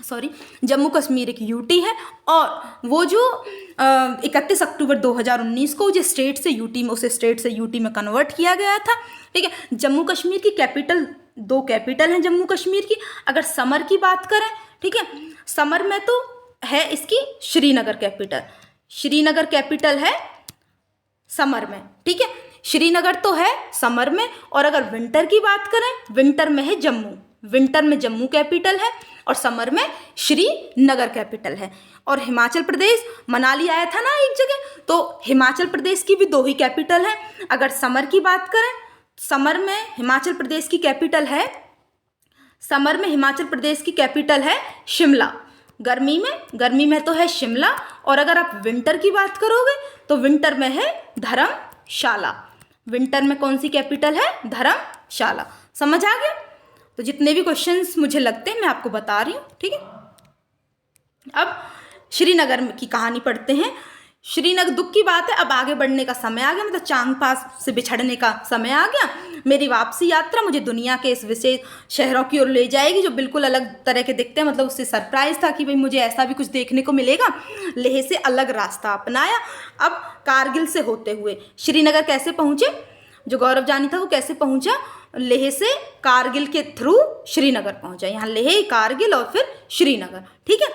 सॉरी, जम्मू कश्मीर एक यूटी है। और वो जो 31 अक्टूबर 2019 को जो स्टेट से यूटी में, उसे स्टेट से यूटी में कन्वर्ट किया गया था। ठीक है, जम्मू कश्मीर की कैपिटल, 2 कैपिटल हैं जम्मू कश्मीर की। अगर समर की बात करें, ठीक है, समर में तो है इसकी श्रीनगर कैपिटल, श्रीनगर कैपिटल है समर में। ठीक है, श्रीनगर तो है समर में। और अगर विंटर की बात करें, विंटर में है जम्मू, विंटर में जम्मू कैपिटल है और समर में श्रीनगर कैपिटल है। और हिमाचल प्रदेश, मनाली आया था ना एक जगह, तो हिमाचल प्रदेश की भी 2 ही कैपिटल है। अगर समर की बात करें, समर में हिमाचल प्रदेश की कैपिटल है, समर में हिमाचल प्रदेश की कैपिटल है शिमला। गर्मी में तो है शिमला। और अगर आप विंटर की बात करोगे तो विंटर में है धर्मशाला। विंटर में कौन सी कैपिटल है, धर्मशाला। समझ आ गया। तो जितने भी क्वेश्चंस मुझे लगते हैं मैं आपको बता रही हूँ। ठीक है, अब श्रीनगर की कहानी पढ़ते हैं। श्रीनगर, दुख की बात है, अब आगे बढ़ने का समय आ गया, मतलब चांग पास से बिछड़ने का समय आ गया। मेरी वापसी यात्रा मुझे दुनिया के इस विशेष शहरों की ओर ले जाएगी जो बिल्कुल अलग तरह के दिखते हैं। मतलब उससे सरप्राइज था कि भाई मुझे ऐसा भी कुछ देखने को मिलेगा। लेह से अलग रास्ता अपनाया। अब कारगिल से होते हुए श्रीनगर कैसे पहुँचे, जो गौरव जानी था वो कैसे पहुँचा, लेह से कारगिल के थ्रू श्रीनगर पहुँचा। यहाँ लेह, कारगिल और फिर श्रीनगर। ठीक है,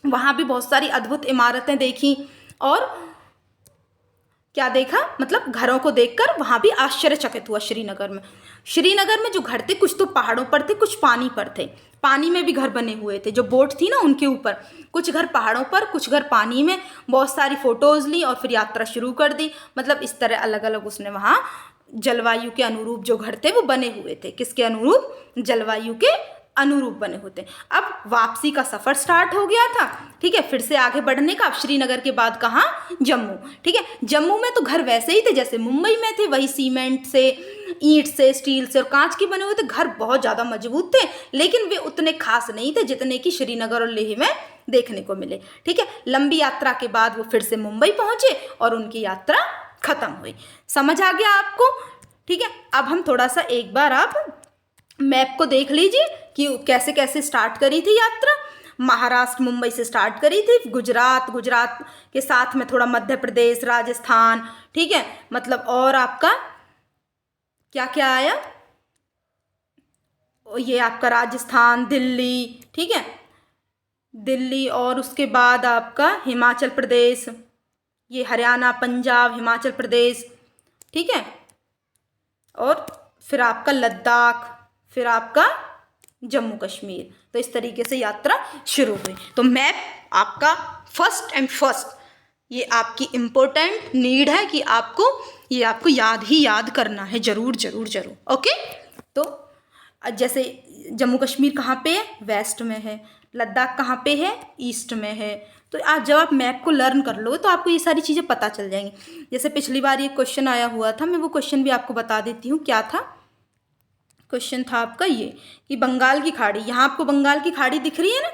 वहाँ भी बहुत सारी अद्भुत इमारतें देखी और क्या देखा, मतलब घरों को देखकर वहाँ भी आश्चर्यचकित हुआ। श्रीनगर में जो घर थे, कुछ तो पहाड़ों पर थे, कुछ पानी पर थे। पानी में भी घर बने हुए थे, जो बोट थी ना उनके ऊपर। कुछ घर पहाड़ों पर, कुछ घर पानी में। बहुत सारी फोटोज़ ली और फिर यात्रा शुरू कर दी। मतलब इस तरह अलग अलग उसने वहाँ जलवायु के अनुरूप जो घर थे वो बने हुए थे। किसके अनुरूप, जलवायु के अनुरूप बने होते। अब वापसी का सफ़र स्टार्ट हो गया था। ठीक है, फिर से आगे बढ़ने का। अब श्रीनगर के बाद कहाँ, जम्मू। ठीक है, जम्मू में तो घर वैसे ही थे जैसे मुंबई में थे। वही सीमेंट से, ईंट से, स्टील से और कांच के बने हुए थे। घर बहुत ज़्यादा मजबूत थे, लेकिन वे उतने खास नहीं थे जितने कि श्रीनगर और लेह में देखने को मिले। ठीक है, लंबी यात्रा के बाद वो फिर से मुंबई पहुँचे और उनकी यात्रा खत्म हुई। समझ आ गया आपको। ठीक है, अब हम थोड़ा सा एक बार आप मैप को देख लीजिए कि कैसे कैसे स्टार्ट करी थी यात्रा। महाराष्ट्र, मुंबई से स्टार्ट करी थी। गुजरात के साथ में थोड़ा मध्य प्रदेश, राजस्थान। ठीक है, मतलब और आपका क्या क्या आया, ये आपका राजस्थान, दिल्ली। ठीक है, दिल्ली और उसके बाद आपका हिमाचल प्रदेश, ये हरियाणा, पंजाब, हिमाचल प्रदेश। ठीक है, और फिर आपका लद्दाख, फिर आपका जम्मू कश्मीर। तो इस तरीके से यात्रा शुरू हुई। तो मैप आपका फर्स्ट ये आपकी इम्पोर्टेंट नीड है कि आपको याद करना है, जरूर जरूर जरूर। ओके, तो जैसे जम्मू कश्मीर कहाँ पे है, वेस्ट में है। लद्दाख कहाँ पे है, ईस्ट में है। तो आज जब आप मैप को लर्न कर लो तो आपको ये सारी चीज़ें पता चल जाएंगी। जैसे पिछली बार ये क्वेश्चन आया हुआ था, मैं वो क्वेश्चन भी आपको बता देती हूँ। क्या था क्वेश्चन, था आपका ये कि बंगाल की खाड़ी, यहाँ आपको बंगाल की खाड़ी दिख रही है ना,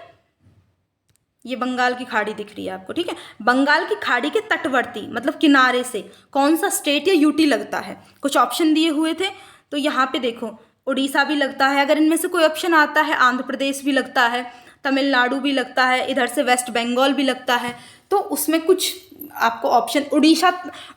ये बंगाल की खाड़ी दिख रही है आपको। ठीक है, बंगाल की खाड़ी के तटवर्ती मतलब किनारे से कौन सा स्टेट या यूटी लगता है। कुछ ऑप्शन दिए हुए थे, तो यहाँ पे देखो उड़ीसा भी लगता है। अगर इनमें से कोई ऑप्शन आता है, आंध्र प्रदेश भी लगता है, तमिलनाडु भी लगता है, इधर से वेस्ट बंगाल भी लगता है। तो उसमें कुछ आपको ऑप्शन,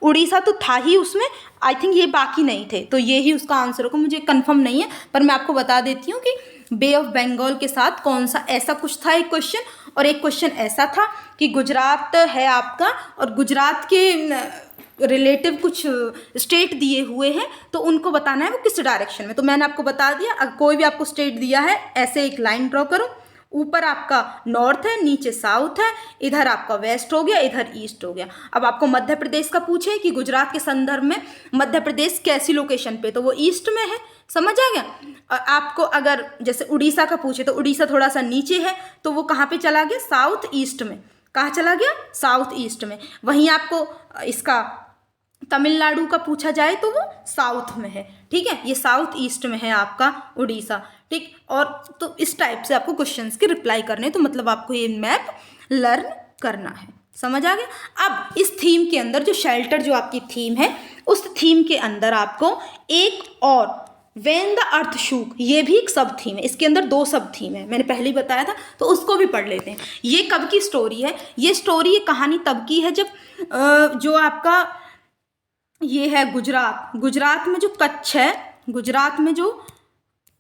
उड़ीसा तो था ही उसमें, आई थिंक ये बाकी नहीं थे। तो ये ही उसका आंसर होगा, मुझे कंफर्म नहीं है, पर मैं आपको बता देती हूँ कि बे ऑफ बंगाल के साथ कौन सा, ऐसा कुछ था एक क्वेश्चन। और एक क्वेश्चन ऐसा था कि गुजरात है आपका, और गुजरात के रिलेटिव कुछ स्टेट दिए हुए हैं, तो उनको बताना है वो किस डायरेक्शन में। तो मैंने आपको बता दिया, अगर कोई भी आपको स्टेट दिया है, ऐसे एक लाइन ड्रॉ करो। ऊपर आपका नॉर्थ है, नीचे साउथ है, इधर आपका वेस्ट हो गया, इधर ईस्ट हो गया। अब आपको मध्य प्रदेश का पूछे कि गुजरात के संदर्भ में मध्य प्रदेश कैसी लोकेशन पे, तो वो ईस्ट में है। समझ आ गया। और आपको अगर जैसे उड़ीसा का पूछे तो उड़ीसा थोड़ा सा नीचे है, तो वो कहाँ पे चला गया, साउथ ईस्ट में। कहाँ चला गया, साउथ ईस्ट में। वहीं आपको इसका तमिलनाडु का पूछा जाए तो वो साउथ में है, ठीक है, ये साउथ ईस्ट में है आपका उड़ीसा, ठीक। और तो इस टाइप से आपको क्वेश्चंस के रिप्लाई करने, तो मतलब आपको ये मैप लर्न करना है, समझ आ गया। अब इस थीम के अंदर जो शेल्टर जो आपकी थीम है, उस थीम के अंदर आपको एक और व्हेन द अर्थ शूक, ये भी एक सब थीम है, इसके अंदर 2 सब थीम है, मैंने पहले ही बताया था, तो उसको भी पढ़ लेते हैं। ये कब की स्टोरी है, ये स्टोरी, ये कहानी तब की है जब जो आपका ये है गुजरात में जो कच्छ है, गुजरात में जो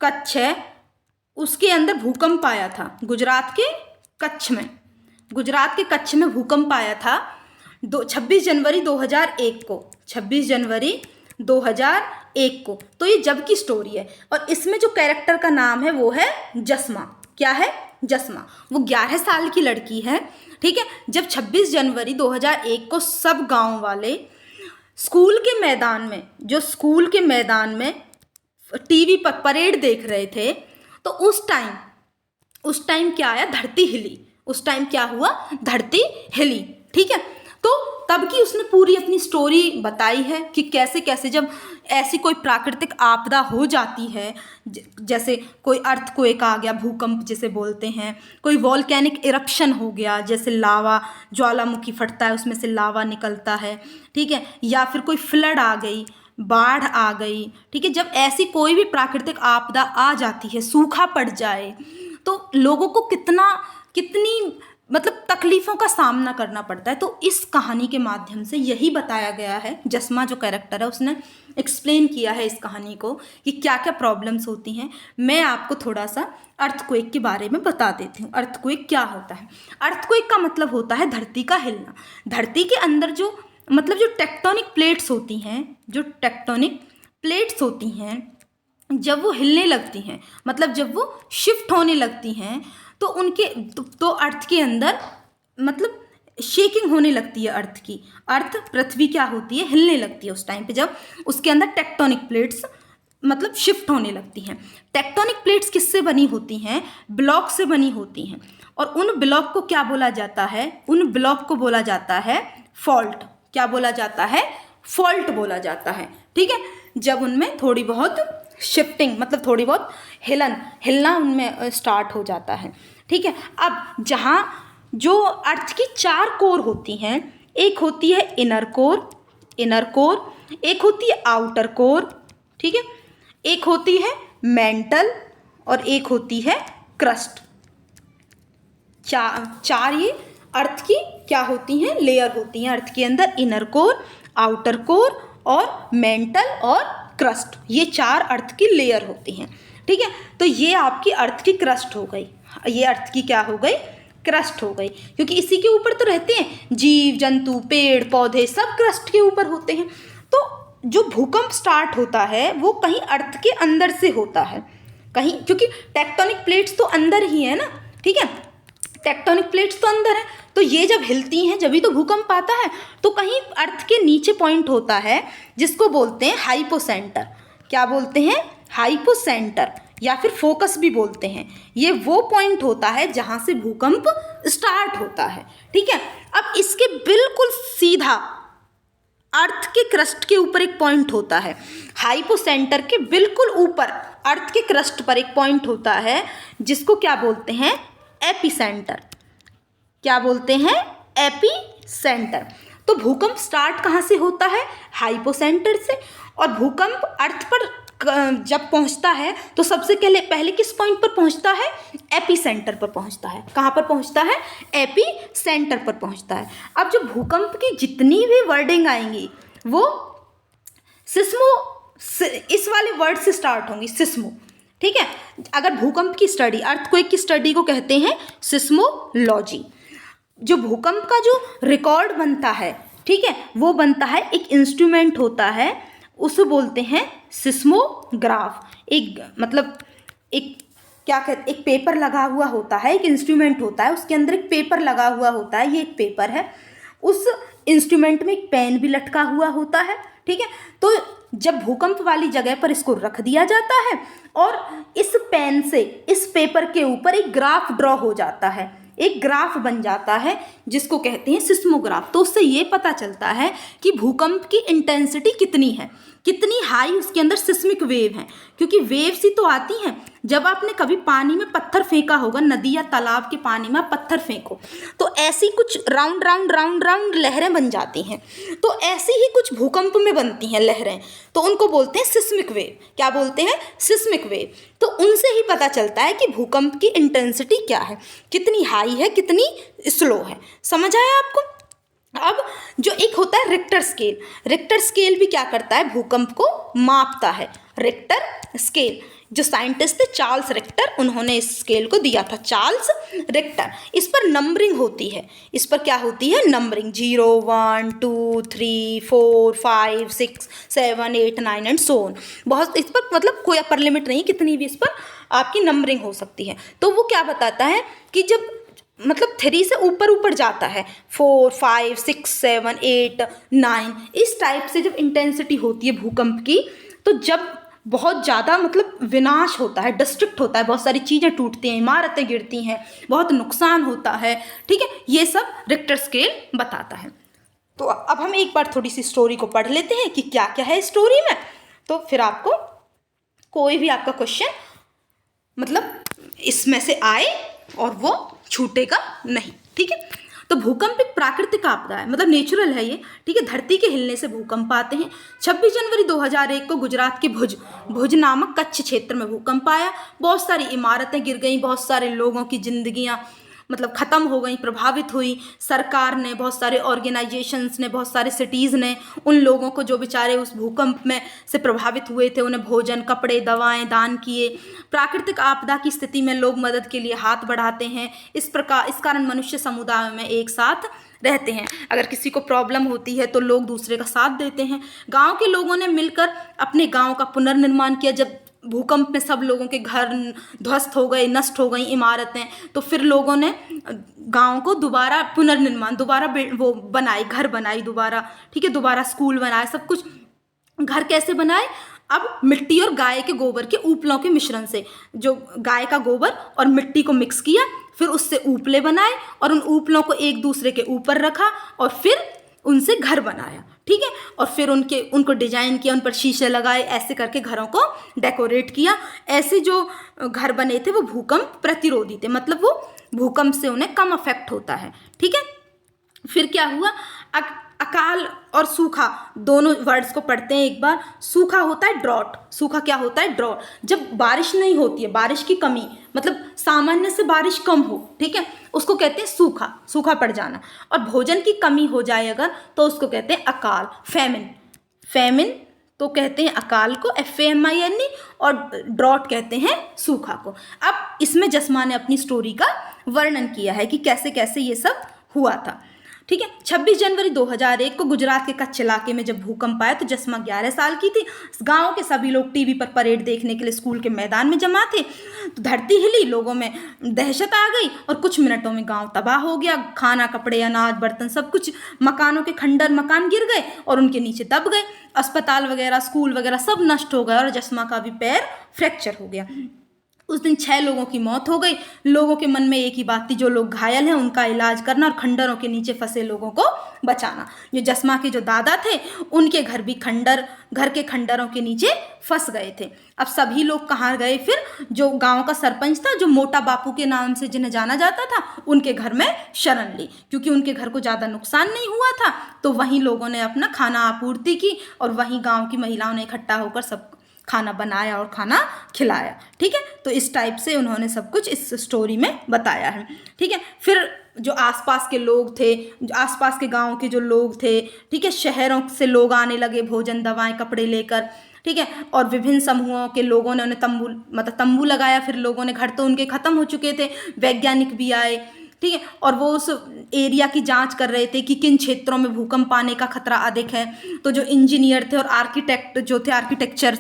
कच्छ है उसके अंदर भूकंप आया था। गुजरात के कच्छ में भूकंप आया था 26 जनवरी 2001 को, 26 जनवरी 2001 को। तो ये जब की स्टोरी है, और इसमें जो कैरेक्टर का नाम है वो है जस्मा। क्या है? जस्मा। वो 11 साल की लड़की है, ठीक है। जब 26 जनवरी 2001 को सब गांव वाले स्कूल के मैदान में टीवी पर परेड देख रहे थे, तो उस टाइम क्या आया, धरती हिली। उस टाइम क्या हुआ, धरती हिली, ठीक है। तो तब की उसने पूरी अपनी स्टोरी बताई है कि कैसे कैसे जब ऐसी कोई प्राकृतिक आपदा हो जाती है, जैसे कोई अर्थक्वेक आ गया, भूकंप जिसे बोलते हैं, कोई वॉल्केनिक इरप्शन हो गया, जैसे लावा, ज्वालामुखी फटता है उसमें से लावा निकलता है, ठीक है, या फिर कोई फ्लड आ गई, बाढ़ आ गई, ठीक है। जब ऐसी कोई भी प्राकृतिक आपदा आ जाती है, सूखा पड़ जाए, तो लोगों को कितनी मतलब तकलीफ़ों का सामना करना पड़ता है। तो इस कहानी के माध्यम से यही बताया गया है। जस्मा जो कैरेक्टर है उसने एक्सप्लेन किया है इस कहानी को कि क्या क्या प्रॉब्लम्स होती हैं। मैं आपको थोड़ा सा अर्थक्वेक के बारे में बता देती हूँ। अर्थक्वेक क्या होता है? अर्थक्वेक का मतलब होता है धरती का हिलना। धरती के अंदर जो टेक्टोनिक प्लेट्स होती हैं, जब वो हिलने लगती हैं, मतलब जब वो शिफ्ट होने लगती हैं, तो तो अर्थ के अंदर मतलब शेकिंग होने लगती है अर्थ की। पृथ्वी क्या होती है, हिलने लगती है उस टाइम पे, जब उसके अंदर टेक्टोनिक प्लेट्स मतलब शिफ्ट होने लगती हैं। टेक्टोनिक प्लेट्स किससे बनी होती हैं? ब्लॉक से बनी होती हैं। और उन ब्लॉक को क्या बोला जाता है? उन ब्लॉक को बोला जाता है फॉल्ट। क्या बोला जाता है? फॉल्ट बोला जाता है, ठीक है। जब उनमें थोड़ी बहुत शिफ्टिंग मतलब थोड़ी बहुत हिलना उनमें स्टार्ट हो जाता है, ठीक है। अब जहाँ जो अर्थ की 4 कोर होती हैं, एक होती है इनर कोर, एक होती है आउटर कोर, ठीक है, एक होती है मेंटल और एक होती है क्रस्ट। चार ये अर्थ की क्या होती हैं? लेयर होती हैं अर्थ के अंदर। इनर कोर, आउटर कोर और मेंटल और क्रस्ट, ये 4 अर्थ की लेयर होती हैं, ठीक है। तो ये आपकी अर्थ की क्रस्ट हो गई, ये अर्थ की क्या हो गई? क्रस्ट हो गई, क्योंकि इसी के ऊपर तो रहते हैं जीव जंतु, पेड़ पौधे, सब क्रस्ट के ऊपर होते हैं। तो जो भूकंप स्टार्ट होता है वो कहीं अर्थ के अंदर से होता है, कहीं, क्योंकि टेक्टोनिक प्लेट्स तो अंदर ही है ना, ठीक है, टेक्टोनिक प्लेट्स तो अंदर है। तो ये जब हिलती हैं जब ही तो भूकंप आता है। तो कहीं अर्थ के नीचे पॉइंट होता है जिसको बोलते हैं हाइपोसेंटर। क्या बोलते हैं? हाइपोसेंटर, या फिर फोकस भी बोलते हैं। ये वो पॉइंट होता है जहाँ से भूकंप स्टार्ट होता है, ठीक है। अब इसके बिल्कुल सीधा अर्थ के क्रस्ट के ऊपर एक पॉइंट होता है। हाइपोसेंटर के बिल्कुल ऊपर अर्थ के क्रस्ट पर एक पॉइंट होता है जिसको क्या बोलते हैं? एपिसेंटर। क्या बोलते हैं? एपिसेंटर। तो भूकंप स्टार्ट कहाँ से होता है? हाइपोसेंटर से। और भूकंप अर्थ पर जब पहुँचता है तो सबसे पहले किस पॉइंट पर पहुँचता है? एपिसेंटर पर पहुँचता है। कहाँ पर पहुँचता है? एपिसेंटर पर पहुँचता है। अब जो भूकंप की जितनी भी वर्डिंग आएंगी वो इस वाले वर्ड से स्टार्ट होंगी, सिस्मो, ठीक है। अगर भूकंप की स्टडी, अर्थक्वेक की स्टडी को कहते हैं सिस्मोलॉजी। जो भूकंप का जो रिकॉर्ड बनता है, ठीक है, वो बनता है, एक इंस्ट्रूमेंट होता है, उसे बोलते हैं सिस्मोग्राफ। एक पेपर लगा हुआ होता है, एक इंस्ट्रूमेंट होता है, उसके अंदर एक पेपर लगा हुआ होता है, ये एक पेपर है। उस इंस्ट्रूमेंट में एक पेन भी लटका हुआ होता है, ठीक है। तो जब भूकंप वाली जगह पर इसको रख दिया जाता है और इस पेन से इस पेपर के ऊपर एक ग्राफ ड्रॉ हो जाता है, एक ग्राफ बन जाता है जिसको कहते हैं सिस्मोग्राफ। तो उससे ये पता चलता है कि भूकंप की इंटेंसिटी कितनी है, कितनी हाई उसके अंदर सिस्मिक वेव है, क्योंकि वेव्स ही तो आती हैं। जब आपने कभी पानी में पत्थर फेंका होगा, नदी या तालाब के पानी में आप पत्थर फेंको तो ऐसी कुछ राउंड राउंड राउंड राउंड लहरें बन जाती हैं। तो ऐसी ही कुछ भूकंप में बनती हैं लहरें, तो उनको बोलते हैं सिस्मिक वेव। क्या बोलते हैं? Seismic wave. तो उनसे ही पता चलता है कि भूकंप की इंटेंसिटी क्या है, कितनी हाई है, कितनी स्लो है। समझ आया आपको? अब जो एक होता है रिक्टर स्केल, रिक्टर स्केल भी क्या करता है? भूकंप को मापता है। रिक्टर स्केल, जो साइंटिस्ट थे चार्ल्स रिक्टर, उन्होंने इस स्केल को दिया था, चार्ल्स रिक्टर। इस पर नंबरिंग होती है, इस पर क्या होती है? Numbering, 0 1 2 3 4 5 6 7 8 9 and so on. बहुत इस पर मतलब कोई अपर लिमिट नहीं, कितनी भी इस पर आपकी नंबरिंग हो सकती है। तो वो क्या बताता है कि जब मतलब 3 से ऊपर ऊपर जाता है, 4 5 6 7 8 9, इस टाइप से जब इंटेंसिटी होती है भूकंप की, तो जब बहुत ज़्यादा मतलब विनाश होता है, डिस्ट्रक्ट होता है, बहुत सारी चीज़ें टूटती हैं, इमारतें गिरती हैं, बहुत नुकसान होता है, ठीक है, ये सब रिक्टर स्केल बताता है। तो अब हम एक बार थोड़ी सी स्टोरी को पढ़ लेते हैं कि क्या क्या है स्टोरी में, तो फिर आपको कोई भी आपका क्वेश्चन मतलब इसमें से आए और वो छूटेगा नहीं, ठीक है। तो भूकंप एक प्राकृतिक आपदा है, मतलब नेचुरल है ये, ठीक है। धरती के हिलने से भूकंप आते हैं। 26 जनवरी 2001 को गुजरात के भुज नामक कच्छ क्षेत्र में भूकंप आया। बहुत सारी इमारतें गिर गई, बहुत सारे लोगों की जिंदगियां मतलब ख़त्म हो गई, प्रभावित हुई। सरकार ने, बहुत सारे ऑर्गेनाइजेशंस ने, बहुत सारे सिटीज़ ने उन लोगों को जो बेचारे उस भूकंप में से प्रभावित हुए थे, उन्हें भोजन, कपड़े, दवाएं दान किए। प्राकृतिक आपदा की स्थिति में लोग मदद के लिए हाथ बढ़ाते हैं। इस कारण मनुष्य समुदाय में एक साथ रहते हैं। अगर किसी को प्रॉब्लम होती है तो लोग दूसरे का साथ देते हैं। गांव के लोगों ने मिलकर अपने गांव का पुनर्निर्माण किया। जब भूकंप में सब लोगों के घर ध्वस्त हो गए, नष्ट हो गई इमारतें, तो फिर लोगों ने गांव को दोबारा पुनर्निर्माण, दोबारा वो बनाए, घर बनाई दोबारा, ठीक है, दोबारा स्कूल बनाए, सब कुछ। घर कैसे बनाए? अब मिट्टी और गाय के गोबर के ऊपलों के मिश्रण से, जो गाय का गोबर और मिट्टी को मिक्स किया, फिर उससे ऊपले बनाए और उन ऊपलों को एक दूसरे के ऊपर रखा और फिर उनसे घर बनाया, ठीक है। और फिर उनको डिजाइन किया, उन पर शीशे लगाए, ऐसे करके घरों को डेकोरेट किया। ऐसे जो घर बने थे वो भूकंप प्रतिरोधी थे, मतलब वो भूकंप से उन्हें कम अफेक्ट होता है, ठीक है। फिर क्या हुआ? अकाल और सूखा दोनों वर्ड्स को पढ़ते हैं एक बार। सूखा होता है ड्रॉट। सूखा क्या होता है? ड्रॉट। जब बारिश नहीं होती है, बारिश की कमी, मतलब सामान्य से बारिश कम हो, ठीक है, उसको कहते हैं सूखा, सूखा पड़ जाना। और भोजन की कमी हो जाए अगर, तो उसको कहते हैं अकाल, फैमिन। फैमिन तो कहते हैं अकाल को, FAMIN, और ड्रॉट कहते हैं सूखा को। अब इसमें जसमा ने अपनी स्टोरी का वर्णन किया है कि कैसे कैसे ये सब हुआ था, ठीक है। 26 जनवरी 2001 को गुजरात के कच्छ इलाके में जब भूकंप आया तो जसमा 11 साल की थी। गांव के सभी लोग टीवी पर परेड देखने के लिए स्कूल के मैदान में जमा थे। तो धरती हिली, लोगों में दहशत आ गई और कुछ मिनटों में गांव तबाह हो गया। खाना, कपड़े, अनाज, बर्तन, सब कुछ, मकानों के खंडर मकान गिर गए और उनके नीचे दब गए। अस्पताल वगैरह, स्कूल वगैरह सब नष्ट हो गए और जसमा का भी पैर फ्रैक्चर हो गया। उस दिन 6 लोगों की मौत हो गई। लोगों के मन में एक ही बात थी, जो लोग घायल हैं उनका इलाज करना और खंडरों के नीचे फंसे लोगों को बचाना। जो जसमा के जो दादा थे, उनके घर भी घर के खंडरों के नीचे फंस गए थे। अब सभी लोग कहाँ गए? फिर जो गांव का सरपंच था, जो मोटा बापू के नाम से जिन्हें जाना जाता था, उनके घर में शरण ली, क्योंकि उनके घर को ज़्यादा नुकसान नहीं हुआ था। तो वहीं लोगों ने अपना खाना आपूर्ति की और वहीं गाँव की महिलाओं ने इकट्ठा होकर सब खाना बनाया और खाना खिलाया, ठीक है। तो इस टाइप से उन्होंने सब कुछ इस स्टोरी में बताया है, ठीक है। फिर जो आसपास के लोग थे, जो आसपास के गांव के जो लोग थे, ठीक है, शहरों से लोग आने लगे भोजन, दवाएं, कपड़े लेकर, ठीक है। और विभिन्न समूहों के लोगों ने उन्हें तंबू लगाया। फिर लोगों ने, घर तो उनके ख़त्म हो चुके थे, वैज्ञानिक भी आए, ठीक है, और वो उस एरिया की जांच कर रहे थे कि किन क्षेत्रों में भूकंप आने का खतरा अधिक है। तो जो इंजीनियर थे और आर्किटेक्ट जो थे, आर्किटेक्चर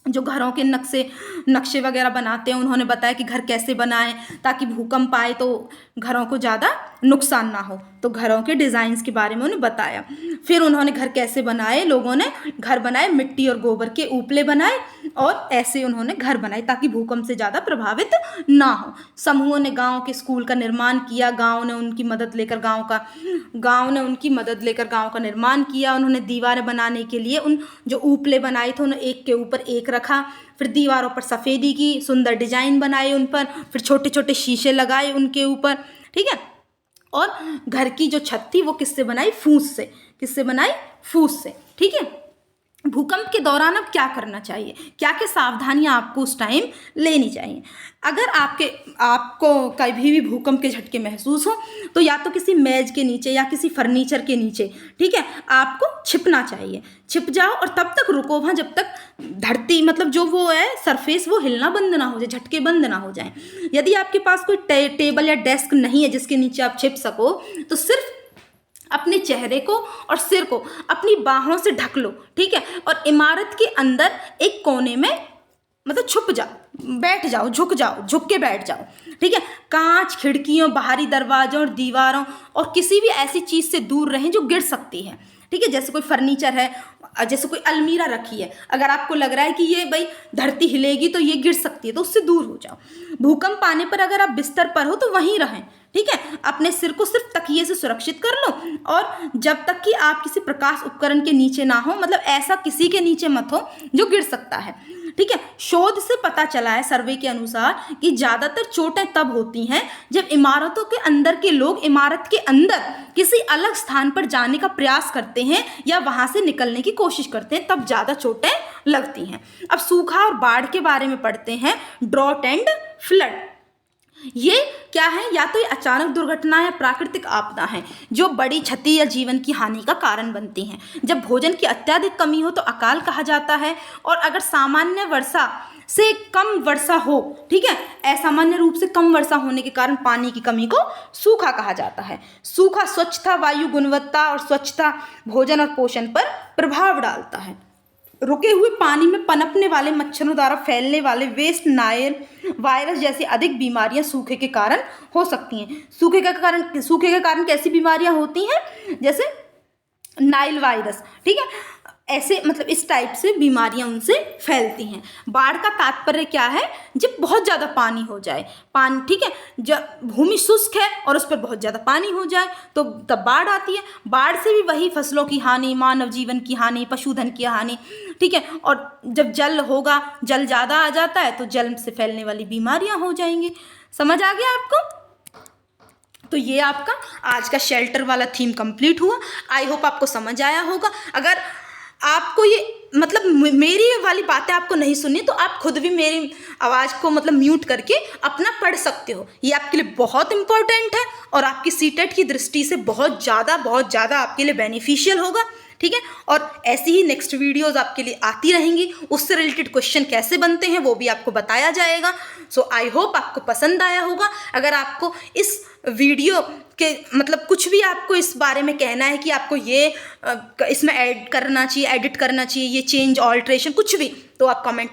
जो घरों के नक्शे वगैरह बनाते हैं, उन्होंने बताया कि घर कैसे बनाएं ताकि भूकंप आए तो घरों को ज़्यादा नुकसान ना हो। तो घरों के डिज़ाइंस के बारे में उन्हें बताया। फिर उन्होंने घर कैसे बनाए, लोगों ने घर बनाए, मिट्टी और गोबर के उपले बनाए और ऐसे उन्होंने घर बनाए ताकि भूकंप से ज़्यादा प्रभावित ना हो। समूहों ने गाँव के स्कूल का निर्माण किया, गाँव ने उनकी मदद लेकर गाँव का निर्माण किया। उन्होंने दीवारें बनाने के लिए उन जो उपले बनाए थे उन्हें एक के ऊपर एक रखा, फिर दीवारों पर सफ़ेदी की, सुंदर डिजाइन बनाए उन पर, फिर छोटे छोटे शीशे लगाए उनके ऊपर, ठीक है। और घर की जो छत थी वो किससे बनाई? फूस से, ठीक है। भूकंप के दौरान अब क्या करना चाहिए, क्या क्या सावधानियां आपको उस टाइम लेनी चाहिए? अगर आपको कभी भी भूकंप के झटके महसूस हो तो या तो किसी मेज के नीचे या किसी फर्नीचर के नीचे, ठीक है, आपको छिपना चाहिए। छिप जाओ और तब तक रुको वहाँ जब तक धरती मतलब जो वो है सरफेस वो हिलना बंद ना हो जाए, झटके बंद ना हो जाए। यदि आपके पास कोई टेबल या डेस्क नहीं है जिसके नीचे आप छिप सको तो सिर्फ अपने चेहरे को और सिर को अपनी बाहों से ढक लो, ठीक है। और इमारत के अंदर एक कोने में मतलब छुप जाओ, बैठ जाओ, झुक के बैठ जाओ, ठीक है। कांच, खिड़कियों, बाहरी दरवाजों और दीवारों और किसी भी ऐसी चीज़ से दूर रहें जो गिर सकती है, ठीक है। जैसे कोई फर्नीचर है, जैसे कोई अलमीरा रखी है, अगर आपको लग रहा है कि ये भाई धरती हिलेगी तो ये गिर सकती है तो उससे दूर हो जाओ। भूकंप आने पर अगर आप बिस्तर पर हो तो वहीं रहें, ठीक है। अपने सिर को सिर्फ तकिए से सुरक्षित कर लो और जब तक कि आप किसी प्रकाश उपकरण के नीचे ना हो, मतलब ऐसा किसी के नीचे मत हो जो गिर सकता है, ठीक है। शोध से पता चला है, सर्वे के अनुसार, कि ज़्यादातर चोटें तब होती हैं जब इमारतों के अंदर के लोग इमारत के अंदर किसी अलग स्थान पर जाने का प्रयास करते हैं या वहाँ से निकलने की कोशिश करते हैं, तब ज़्यादा चोटें लगती हैं। अब सूखा और बाढ़ के बारे में पढ़ते हैं, ड्रॉट एंड फ्लड। ये क्या है? या तो ये अचानक दुर्घटना या प्राकृतिक आपदा है जो बड़ी क्षति या जीवन की हानि का कारण बनती हैं। जब भोजन की अत्यधिक कमी हो तो अकाल कहा जाता है, और अगर सामान्य वर्षा से कम वर्षा हो, ठीक है, असामान्य रूप से कम वर्षा होने के कारण पानी की कमी को सूखा कहा जाता है। सूखा स्वच्छता, वायु गुणवत्ता और स्वच्छता, भोजन और पोषण पर प्रभाव डालता है। रुके हुए पानी में पनपने वाले मच्छरों द्वारा फैलने वाले वेस्ट नाइल वायरस जैसी अधिक बीमारियां सूखे के कारण हो सकती हैं। सूखे के कारण कैसी बीमारियां होती हैं? जैसे नाइल वायरस, ठीक है, ऐसे मतलब इस टाइप से बीमारियां उनसे फैलती हैं। बाढ़ का तात्पर्य क्या है? जब बहुत ज़्यादा पानी हो जाए, पानी, ठीक है, जब भूमि शुष्क है और उस पर बहुत ज़्यादा पानी हो जाए तो तब बाढ़ आती है। बाढ़ से भी वही फसलों की हानि, मानव जीवन की हानि, पशुधन की हानि, ठीक है। और जब जल होगा, जल ज़्यादा आ जाता है तो जल से फैलने वाली बीमारियां हो जाएंगी। समझ आ गया आपको? तो ये आपका आज का शेल्टर वाला थीम कंप्लीट हुआ। आई होप आपको समझ आया होगा। अगर आपको ये मतलब मेरी वाली बातें आपको नहीं सुननी तो आप खुद भी मेरी आवाज़ को मतलब म्यूट करके अपना पढ़ सकते हो। ये आपके लिए बहुत इंपॉर्टेंट है और आपकी सीटेट की दृष्टि से बहुत ज़्यादा आपके लिए बेनिफिशियल होगा, ठीक है। और ऐसी ही नेक्स्ट वीडियोज़ आपके लिए आती रहेंगी, उससे रिलेटेड क्वेश्चन कैसे बनते हैं वो भी आपको बताया जाएगा। सो आई होप आपको पसंद आया होगा। अगर आपको इस वीडियो के मतलब कुछ भी आपको इस बारे में कहना है कि आपको ये इसमें ऐड करना चाहिए, एडिट करना चाहिए, ये चेंज, ऑल्ट्रेशन, कुछ भी, तो आप कमेंट